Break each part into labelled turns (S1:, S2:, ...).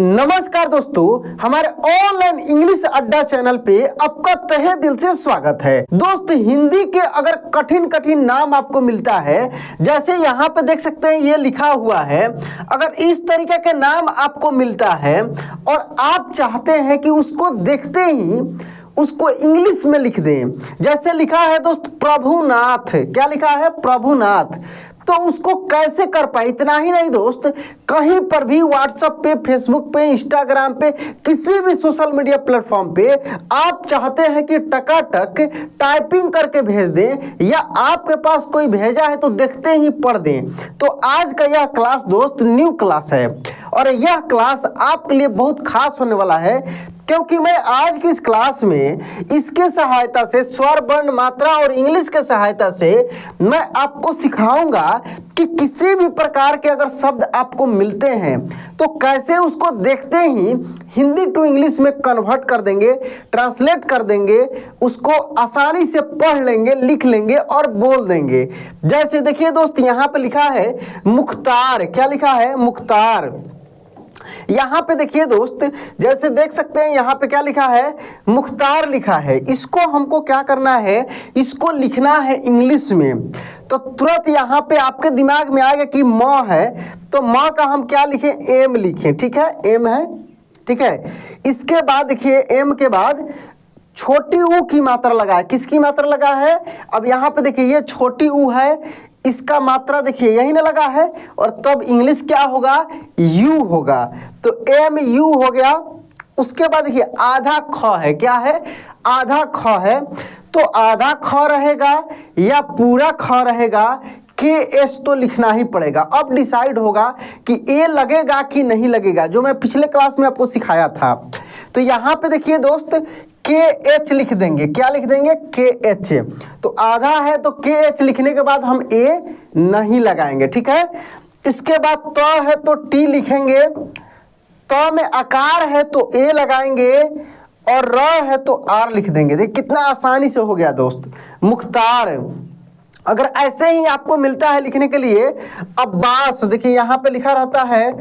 S1: नमस्कार दोस्तों, हमारे ऑनलाइन इंग्लिश अड्डा चैनल पे आपका तहे दिल से स्वागत है। दोस्त, हिंदी के अगर कठिन कठिन नाम आपको मिलता है, जैसे यहाँ पे देख सकते हैं ये लिखा हुआ है, अगर इस तरीके के नाम आपको मिलता है और आप चाहते हैं कि उसको देखते ही उसको इंग्लिश में लिख दें, जैसे लिखा है दोस्त प्रभुनाथ, क्या लिखा है प्रभुनाथ, तो उसको कैसे कर पाए। इतना ही नहीं दोस्त, कहीं पर भी व्हाट्सएप पे, फेसबुक पे, इंस्टाग्राम पे, किसी भी सोशल मीडिया प्लेटफॉर्म पे आप चाहते हैं कि टकाटक टाइपिंग करके भेज दें या आपके पास कोई भेजा है तो देखते ही पढ़ दें, तो आज का यह क्लास दोस्त न्यू क्लास है और यह क्लास आपके लिए बहुत खास होने वाला है, क्योंकि मैं आज की इस क्लास में इसके सहायता से स्वर, वर्ण, मात्रा और इंग्लिश के सहायता से मैं आपको सिखाऊंगा कि किसी भी प्रकार के अगर शब्द आपको मिलते हैं तो कैसे उसको देखते ही हिंदी टू इंग्लिश में कन्वर्ट कर देंगे, ट्रांसलेट कर देंगे, उसको आसानी से पढ़ लेंगे, लिख लेंगे और बोल देंगे। जैसे देखिए दोस्त, यहाँ पे लिखा है मुख्तार, क्या लिखा है मुख्तार। यहाँ पे देखिए दोस्त, जैसे देख सकते हैं यहाँ पे क्या लिखा है मुख्तार लिखा है। इसको हमको क्या करना है, इसको लिखना है इंग्लिश में, तो तुरंत यहाँ पे आपके दिमाग में आएगा कि म है, तो म का हम क्या लिखें, एम लिखें, ठीक है, एम है, ठीक है। इसके बाद देखिए एम के बाद छोटी ऊ की मात्रा लगा है, किसकी मात्रा लगा है, अब यहाँ पे देखिए ये छोटी ऊ है, इसका मात्रा देखिए यही ना लगा है, और तब इंग्लिश क्या होगा, यू होगा, तो एम यू हो गया। उसके बाद देखिए आधा ख है, क्या है, आधा ख है, तो आधा ख रहेगा या पूरा ख रहेगा, के एस तो लिखना ही पड़ेगा। अब डिसाइड होगा कि ए लगेगा कि नहीं लगेगा, जो मैं पिछले क्लास में आपको सिखाया था। तो यहाँ पे देखिए दोस्त के एच लिख देंगे, क्या लिख देंगे, के एच, तो आधा है तो के एच लिखने के बाद हम ए नहीं लगाएंगे, ठीक है। इसके बाद त है तो टी लिखेंगे, त में आकार है तो ए लगाएंगे और र है तो आर लिख देंगे। देखिए कितना आसानी से हो गया दोस्त, मुख्तार। अगर ऐसे ही आपको मिलता है लिखने के लिए अब्बास, देखिए यहाँ पे लिखा रहता है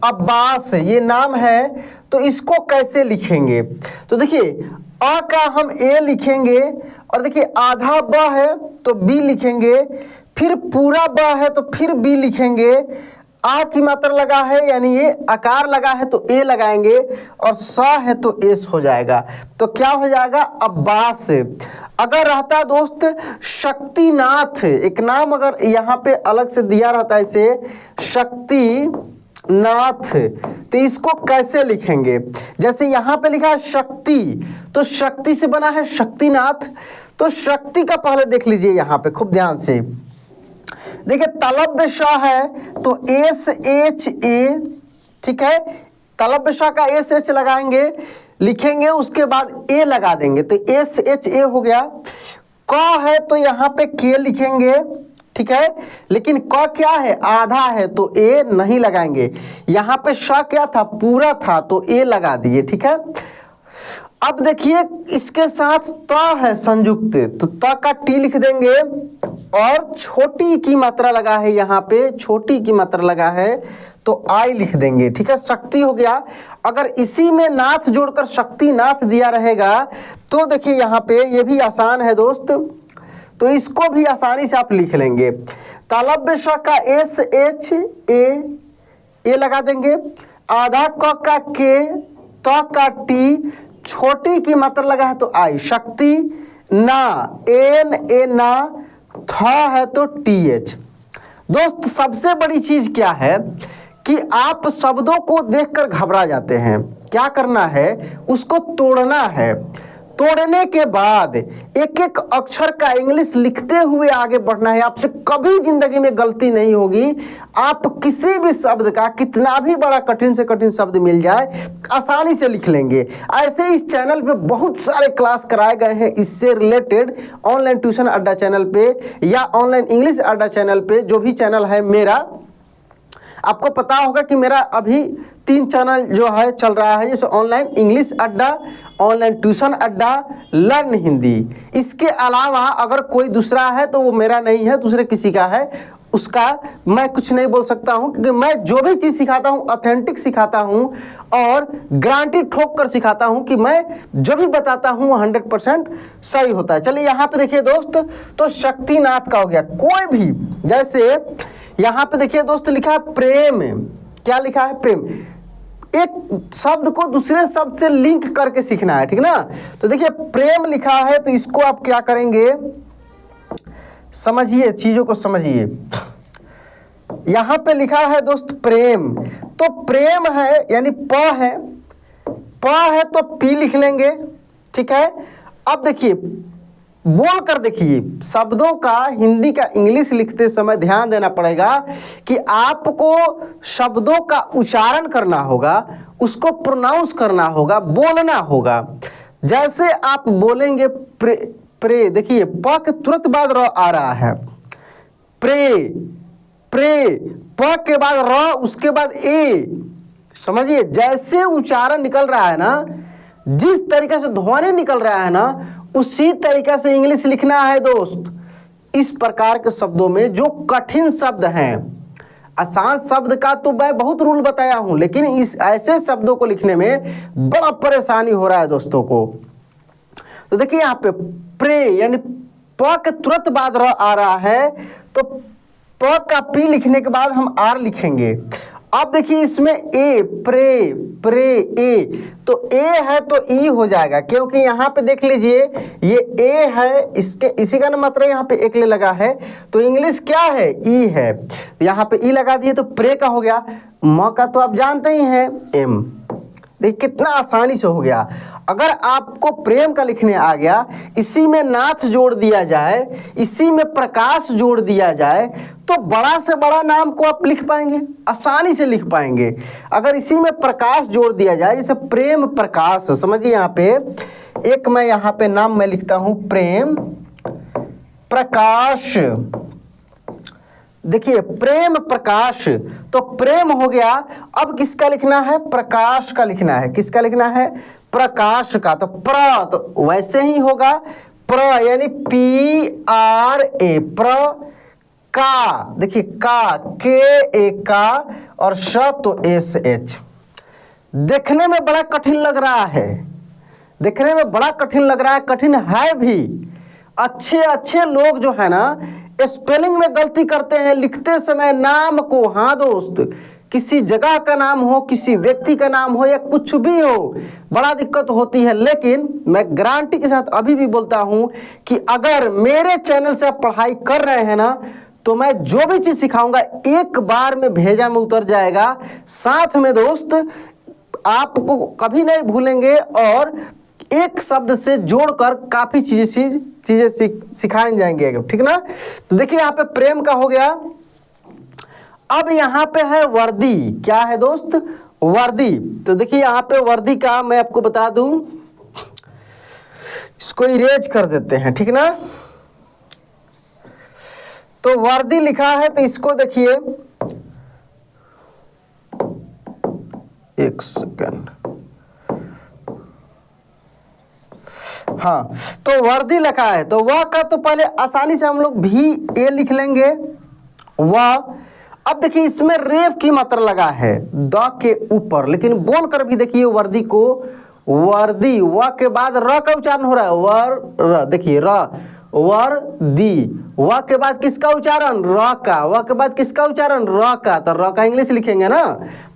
S1: अब्बास, ये नाम है, तो इसको कैसे लिखेंगे, तो देखिए अ का हम ए लिखेंगे और देखिए आधा ब है तो बी लिखेंगे, फिर पूरा ब है तो फिर बी लिखेंगे, आ की मात्रा लगा है यानी ये आकार लगा है तो ए लगाएंगे और स है तो एस हो जाएगा, तो क्या हो जाएगा अब्बास। अगर रहता दोस्त शक्तिनाथ, एक नाम अगर यहाँ पे अलग से दिया रहता है इसे शक्तिनाथ, तो इसको कैसे लिखेंगे, जैसे यहाँ पे लिखा है शक्ति, तो शक्ति से बना है शक्तिनाथ, तो शक्ति का पहले देख लीजिए यहाँ पे खूब ध्यान से, देखिए तलव्य शाह है तो एस एच ए, ठीक है, तलव्य शाह का एस एच लगाएंगे, लिखेंगे, उसके बाद ए लगा देंगे, तो एस एच ए हो गया। क है तो यहाँ पे के लिखेंगे, ठीक है, लेकिन क क्या है, आधा है तो ए नहीं लगाएंगे, यहाँ पे श क्या था, पूरा था तो ए लगा दिए, ठीक है। अब देखिए इसके साथ त है संयुक्त, तो त का टी लिख देंगे और छोटी की मात्रा लगा है, यहाँ पे छोटी की मात्रा लगा है तो आई लिख देंगे, ठीक है, शक्ति हो गया। अगर इसी में नाथ जोड़कर शक्तिनाथ दिया रहेगा तो देखिए यहाँ पे ये भी आसान है दोस्त, तो इसको भी आसानी से आप लिख लेंगे। तलव्य श का एस एच ए लगा देंगे, आधा क का के, त का टी, छोटी की मात्रा लगा है तो आई, शक्ति ना, एन ए ना, थ है तो टी एच। दोस्त सबसे बड़ी चीज क्या है कि आप शब्दों को देखकर घबरा जाते हैं, क्या करना है, उसको तोड़ना है, तोड़ने के बाद एक एक अक्षर का इंग्लिश लिखते हुए आगे बढ़ना है। आपसे कभी जिंदगी में गलती नहीं होगी, आप किसी भी शब्द का कितना भी बड़ा कठिन से कठिन शब्द मिल जाए आसानी से लिख लेंगे। ऐसे इस चैनल पे बहुत सारे क्लास कराए गए हैं इससे रिलेटेड, ऑनलाइन ट्यूशन अड्डा चैनल पे या ऑनलाइन इंग्लिश अड्डा चैनल पे, जो भी चैनल है मेरा, आपको पता होगा कि मेरा अभी 3 चैनल जो है चल रहा है, जैसे ऑनलाइन इंग्लिश अड्डा, ऑनलाइन ट्यूशन अड्डा, लर्न हिंदी। इसके अलावा अगर कोई दूसरा है तो वो मेरा नहीं है, दूसरे किसी का है, उसका मैं कुछ नहीं बोल सकता हूं, क्योंकि मैं जो भी चीज़ सिखाता हूं ऑथेंटिक सिखाता हूं और गारंटी ठोक कर सिखाता हूं कि मैं जो भी बताता हूं वो 100% सही होता है। चलिए यहाँ पे देखिए दोस्त, तो शक्तिनाथ का हो गया। कोई भी, जैसे यहाँ पे देखिए दोस्त लिखा है प्रेम, क्या लिखा है? प्रेम। एक शब्द को दूसरे शब्द से लिंक करके सीखना है, ठीक ना। तो देखिए प्रेम लिखा है, तो इसको आप क्या करेंगे, समझिए, चीजों को समझिए। यहां पे लिखा है दोस्त प्रेम, तो प्रेम है यानी प है तो पी लिख लेंगे, ठीक है। अब देखिए बोल कर देखिए, शब्दों का हिंदी का इंग्लिश लिखते समय ध्यान देना पड़ेगा कि आपको शब्दों का उच्चारण करना होगा, उसको प्रोनाउंस करना होगा, बोलना होगा। जैसे आप बोलेंगे प्रे, देखिए प के तुरंत बाद र आ रहा है, प्रे, प के बाद र, उसके बाद ए। समझिए, जैसे उच्चारण निकल रहा है ना, जिस तरीके से ध्वनि निकल रहा है ना, उसी तरीके से इंग्लिश लिखना है दोस्त। इस प्रकार के शब्दों में जो कठिन शब्द हैं, आसान शब्द का तो मैं बहुत रूल बताया हूं, लेकिन इस ऐसे शब्दों को लिखने में बड़ा परेशानी हो रहा है दोस्तों को। तो देखिए यहाँ पे प्रे यानी प के तुरंत बाद र आ रहा है, तो प का पी लिखने के बाद हम आर लिखेंगे। अब देखिए इसमें ए, प्रे ए, तो ए है तो ई हो जाएगा, क्योंकि यहाँ पे देख लीजिए ये ए है, इसके इसी का ना मतलब यहाँ पे एक ले लगा है, तो इंग्लिश क्या है? ई है। यहाँ पे ई लगा दिए तो प्रे का हो गया। म का तो आप जानते ही हैं एम। देखिए कितना आसानी से हो गया। अगर आपको प्रेम का लिखने आ गया, इसी में नाथ जोड़ दिया जाए, इसी में प्रकाश जोड़ दिया जाए, तो बड़ा से बड़ा नाम को आप लिख पाएंगे, आसानी से लिख पाएंगे। अगर इसी में प्रकाश जोड़ दिया जाए, जैसे प्रेम प्रकाश, समझिए यहाँ पे एक मैं यहाँ पे नाम मैं लिखता हूँ प्रेम प्रकाश। देखिए प्रेम प्रकाश, तो प्रेम हो गया। अब किसका लिखना है? प्रकाश का लिखना है। किसका लिखना है? प्रकाश का। तो प्र, तो वैसे ही होगा प्र यानी पी आर ए, प्र का। देखिए का, के ए का, और श तो एस एच। देखने में बड़ा कठिन लग रहा है, देखने में बड़ा कठिन लग रहा है, कठिन है भी। अच्छे लोग जो है ना स्पेलिंग में गलती करते हैं लिखते समय नाम को। हाँ दोस्त, किसी जगह का नाम हो, किसी व्यक्ति का नाम हो, या कुछ भी हो, बड़ा दिक्कत होती है। लेकिन मैं गारंटी के साथ अभी भी बोलता हूं कि अगर मेरे चैनल से आप पढ़ाई कर रहे हैं ना, तो मैं जो भी चीज सिखाऊंगा एक बार में भेजा में उतर जाएगा। साथ में दोस्त आपको कभी नहीं भूलेंगे, और एक शब्द से जोड़कर काफी चीजें सिखाए जाएंगे, ठीक ना। तो देखिए यहाँ पे प्रेम का हो गया। अब यहाँ पे है वर्दी। क्या है दोस्त? वर्दी। तो देखिए यहाँ पे वर्दी का मैं आपको बता दूं, इसको इरेज कर देते हैं, ठीक ना। तो वर्दी लिखा है, तो इसको देखिए, एक सेकंड, हाँ, तो वर्दी लिखा है, तो वह का तो पहले आसानी से हम लोग भी ए लिख लेंगे, वह। अब देखिए इसमें रेफ की मात्रा लगा है द के ऊपर, लेकिन बोल कर भी देखिए वर्दी को वर्दी, व के बाद र का उच्चारण हो रहा है, वर, देखिए र, वर्दी। व के बाद किसका उच्चारण? र का। व के बाद किसका उच्चारण? र का। तो र का इंग्लिश लिखेंगे ना,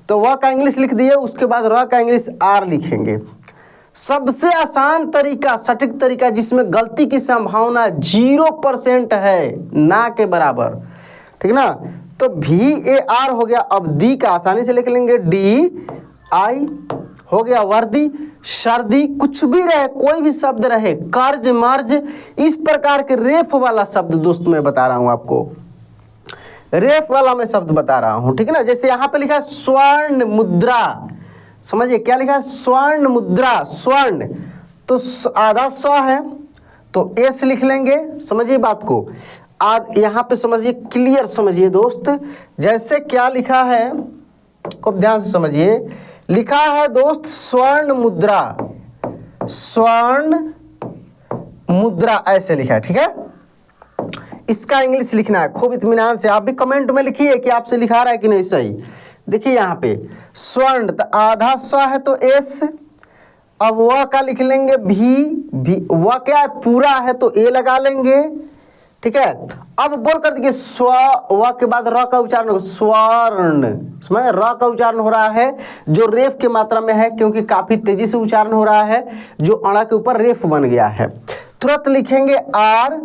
S1: तो व का इंग्लिश लिख दिए, उसके बाद र का इंग्लिश आर लिखेंगे। सबसे आसान तरीका, सटीक तरीका, जिसमें गलती की संभावना 0% है, ना के बराबर, ठीक ना। तो भी ए आर हो गया। अब दी का आसानी से लिख लेंगे, डी आई हो गया। वर्दी, सर्दी, कुछ भी रहे, कोई भी शब्द रहे, कर्ज, मर्ज, इस प्रकार के रेफ वाला शब्द दोस्त मैं बता रहा हूं आपको, रेफ वाला मैं शब्द बता रहा हूं, ठीक है ना। जैसे यहाँ पे लिखा है स्वर्ण मुद्रा, समझिए क्या लिखा है? स्वर्ण मुद्रा। स्वर्ण तो आधा स है, तो एस लिख लेंगे। समझिए बात को, यहाँ पे समझिए, क्लियर समझिए दोस्त। जैसे क्या लिखा है, खूब ध्यान से समझिए, लिखा है दोस्त स्वर्ण मुद्रा, स्वर्ण मुद्रा ऐसे लिखा है, ठीक है। इसका इंग्लिश लिखना है खूब इत्मीनान से। आप भी कमेंट में लिखिए कि आपसे लिखा रहा है कि नहीं सही। देखिए यहाँ पे स्वर्ण, तो आधा स्व है तो एस, अब वह का लिख लेंगे भी, वह क्या है पूरा है तो ए लगा लेंगे, ठीक है। अब बोल कर देखिए स्व, व के बाद र का उच्चारण होगा स्वर्ण, समझ, र का उच्चारण हो रहा है जो रेफ के मात्रा में है, क्योंकि काफी तेजी से उच्चारण हो रहा है, जो अणा के ऊपर रेफ बन गया है। तुरंत लिखेंगे आर,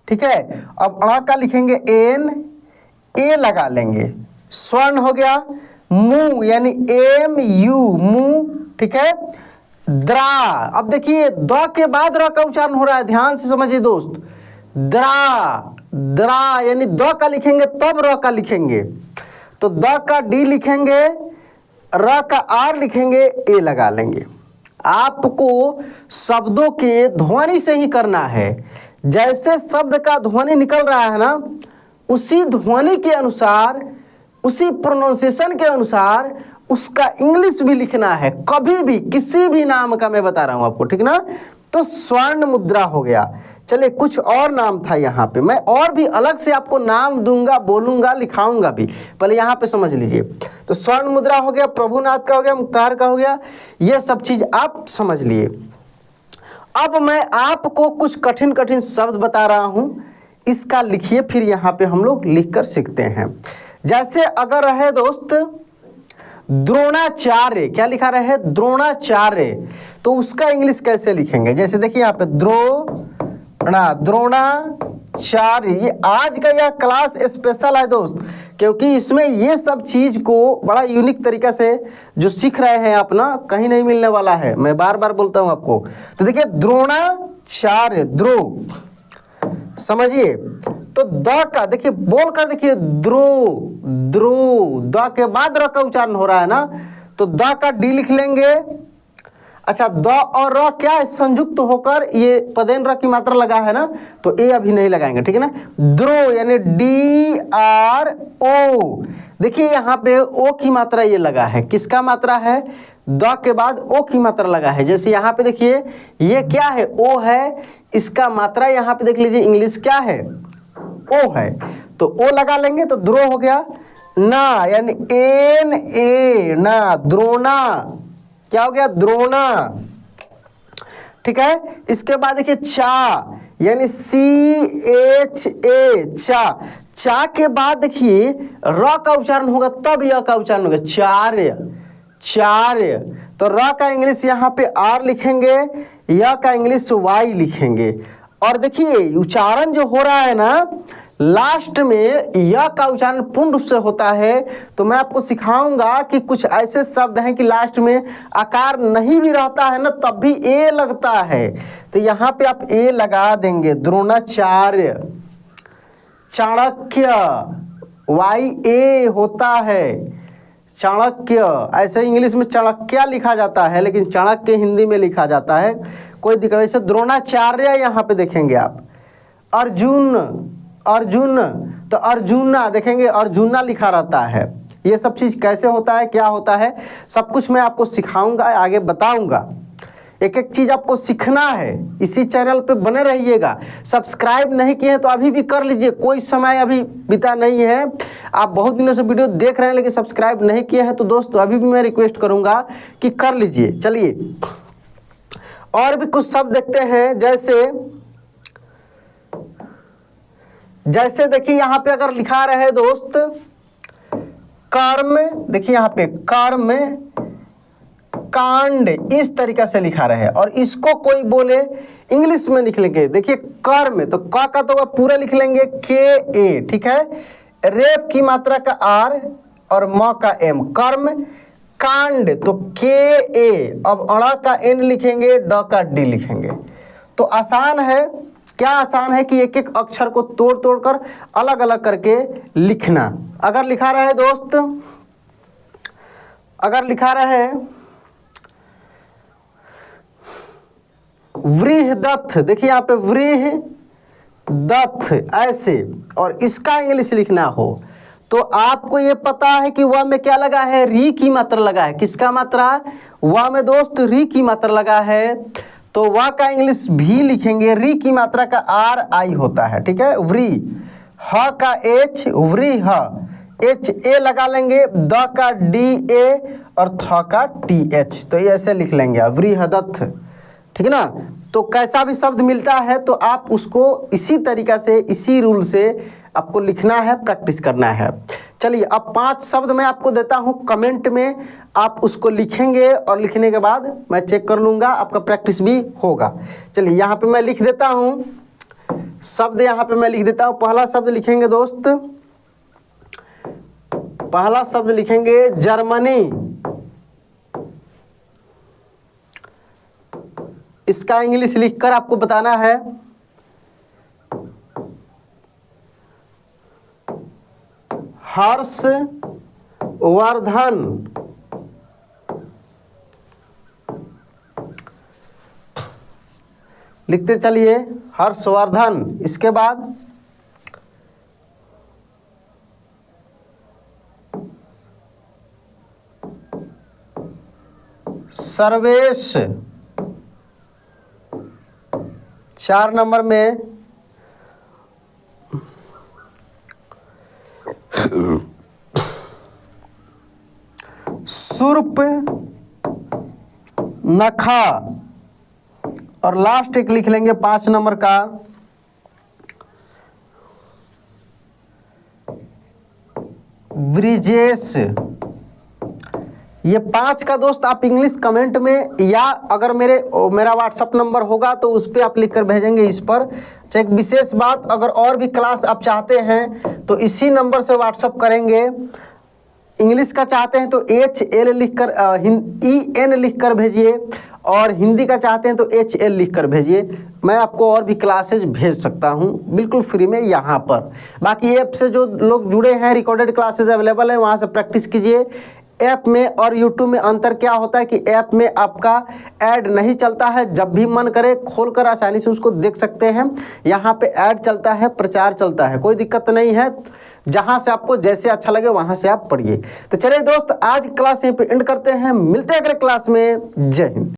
S1: ठीक है। अब अणा का लिखेंगे एन, ए लगा लेंगे, स्वर्ण हो गया। मु यानी एम यू मु, ठीक है। द्रा, अब देखिए द के बाद र का उच्चारण हो रहा है, ध्यान से समझिए दोस्त। द्रा, द्रा यानी द का लिखेंगे तब र का लिखेंगे, तो द का डी लिखेंगे, र का आर लिखेंगे, ए लगा लेंगे। आपको शब्दों के ध्वनि से ही करना है, जैसे शब्द का ध्वनि निकल रहा है ना, उसी ध्वनि के अनुसार, उसी प्रोनाउंसिएशन के अनुसार उसका इंग्लिश भी लिखना है, कभी भी किसी भी नाम का मैं बता रहा हूं आपको, ठीक ना। तो स्वर्ण मुद्रा हो गया। चलिए कुछ और नाम था यहाँ पे, मैं और भी अलग से आपको नाम दूंगा, बोलूंगा, लिखाऊंगा भी, पहले यहाँ पे समझ लीजिए। तो स्वर्ण मुद्रा हो गया, प्रभुनाथ का हो गया, मुक्तार का हो गया, ये सब चीज आप समझ लिए। अब मैं आपको कुछ कठिन कठिन शब्द बता रहा हूं, इसका लिखिए, फिर यहाँ पे हम लोग लिख कर सीखते हैं। जैसे अगर है दोस्त द्रोणाचार्य, क्या लिखा रहे है द्रोणाचार्य, तो उसका इंग्लिश कैसे लिखेंगे? जैसे देखिए यहाँ पे द्रोणाचार्य, ये आज का यह क्लास स्पेशल है दोस्त, क्योंकि इसमें ये सब चीज को बड़ा यूनिक तरीका से जो सीख रहे हैं आप ना, कहीं नहीं मिलने वाला है, मैं बार बार बोलता हूं आपको। तो देखिए द्रोणाचार्य, द्रो, समझिए। तो द का देखिए बोल कर देखिए द्रो, द्रो, द के बाद र का उच्चारण हो रहा है ना, तो द का डी लिख लेंगे। अच्छा, द और र क्या है, संयुक्त होकर ये पदेन र की मात्रा लगा है ना, तो ए अभी नहीं लगाएंगे, ठीक है ना। द्रो यानी डी आर ओ, देखिए यहाँ पे ओ की मात्रा ये लगा है, किसका मात्रा है, द के बाद ओ की मात्रा लगा है। जैसे यहाँ पे देखिए ये क्या है, ओ है, इसका मात्रा यहाँ पे देख लीजिए इंग्लिश क्या है, ओ है, तो ओ लगा लेंगे, तो द्रो हो गया। ना यानी एन ए ना, द्रोणा, क्या हो गया द्रोणा, ठीक है। इसके बाद देखिए चा यानी सी एच ए, चा, चा के बाद देखिए र का उच्चारण होगा तब य का उच्चारण होगा, चार्य, चार्य, तो र का इंग्लिश यहाँ पे आर लिखेंगे, य का इंग्लिश वाई लिखेंगे। और देखिए उच्चारण जो हो रहा है ना, लास्ट में य का उच्चारण पूर्ण रूप से होता है, तो मैं आपको सिखाऊंगा कि कुछ ऐसे शब्द हैं कि लास्ट में आकार नहीं भी रहता है ना, तब भी ए लगता है, तो यहाँ पे आप ए लगा देंगे, द्रोणाचार्य। चाणक्य, वाई ए होता है, चाणक्य, ऐसे इंग्लिश में चाणक्य लिखा जाता है, लेकिन चाणक्य हिंदी में लिखा जाता है, कोई दिक्कत। वैसे द्रोणाचार्य यहाँ पे देखेंगे आप। अर्जुन, अर्जुन, तो अर्जुना देखेंगे, अर्जुना लिखा रहता है। ये सब चीज़ कैसे होता है, क्या होता है, सब कुछ मैं आपको सिखाऊंगा, आगे बताऊंगा। एक एक चीज़ आपको सीखना है, इसी चैनल पे बने रहिएगा। सब्सक्राइब नहीं किए हैं तो अभी भी कर लीजिए, कोई समय अभी बीता नहीं है। आप बहुत दिनों से वीडियो देख रहे हैं लेकिन सब्सक्राइब नहीं किए हैं, तो दोस्तों अभी भी मैं रिक्वेस्ट करूंगा कि कर लीजिए। चलिए और भी कुछ शब्द देखते हैं, जैसे देखिए यहाँ पे अगर लिखा रहे दोस्त कर्म, देखिए यहाँ पे कर्म कांड, इस तरीका से लिखा रहे, और इसको कोई बोले इंग्लिश में लिख लेंगे। देखिए कर्म, तो क का तो पूरा लिख लेंगे के ए, ठीक है, रेफ की मात्रा का आर और म का एम, कर्म कांड, तो के ए, अब अड़ा का एन लिखेंगे, ड का डी लिखेंगे। तो आसान है, क्या आसान है कि एक एक अक्षर को तोड़ तोड़ कर अलग अलग करके लिखना। अगर लिखा रहे दोस्त, अगर लिखा रहे वृहदत्थ, देखिए यहाँ पे वृहदत्थ ऐसे, और इसका इंग्लिश लिखना हो तो आपको ये पता है कि वह में क्या लगा है, री की मात्रा लगा है। किसका मात्रा, वह में दोस्त री की मात्रा लगा है। तो वह का इंग्लिश भी लिखेंगे। री की मात्रा का आर आई होता है, ठीक है, व्री। ह का एच, व्री ह, एच ए लगा लेंगे, द का डी ए और थ का टी एच, तो ये ऐसे लिख लेंगे आप, व्रीहदथ, ठीक है ना। तो कैसा भी शब्द मिलता है तो आप उसको इसी तरीका से, इसी रूल से आपको लिखना है, प्रैक्टिस करना है। चलिए अब 5 शब्द मैं आपको देता हूं, कमेंट में आप उसको लिखेंगे और लिखने के बाद मैं चेक कर लूँगा, आपका प्रैक्टिस भी होगा। चलिए यहाँ पे मैं लिख देता हूँ शब्द, यहाँ पे मैं लिख देता हूँ। पहला शब्द लिखेंगे दोस्त, पहला शब्द लिखेंगे जर्मनी। इसका इंग्लिश लिखकर आपको बताना है हर्षवर्धन। लिखते चलिए हर्षवर्धन। इसके बाद सर्वेश। 4 नंबर में सुर्प नखा। और लास्ट एक लिख लेंगे 5 नंबर का ब्रिजेश। ये 5 का दोस्त आप इंग्लिश कमेंट में, या अगर मेरा व्हाट्सअप नंबर होगा तो उस पर आप लिख कर भेजेंगे इस पर। एक विशेष बात, अगर और भी क्लास आप चाहते हैं तो इसी नंबर से व्हाट्सअप करेंगे। इंग्लिश का चाहते हैं तो HL लिखकर EN लिख कर भेजिए, और हिंदी का चाहते हैं तो HL लिख कर भेजिए। मैं आपको और भी क्लासेज भेज सकता हूं बिल्कुल फ्री में यहाँ पर। बाकी ऐप से जो लोग जुड़े हैं, रिकॉर्डेड क्लासेज अवेलेबल है, वहाँ से प्रैक्टिस कीजिए। ऐप में और यूट्यूब में अंतर क्या होता है कि ऐप में आपका ऐड नहीं चलता है, जब भी मन करे खोलकर आसानी से उसको देख सकते हैं। यहाँ पे ऐड चलता है, प्रचार चलता है, कोई दिक्कत नहीं है। जहाँ से आपको जैसे अच्छा लगे वहाँ से आप पढ़िए। तो चलिए दोस्त, आज क्लास यहीं पे एंड करते हैं, मिलते हैं अगले क्लास में। जय हिंद।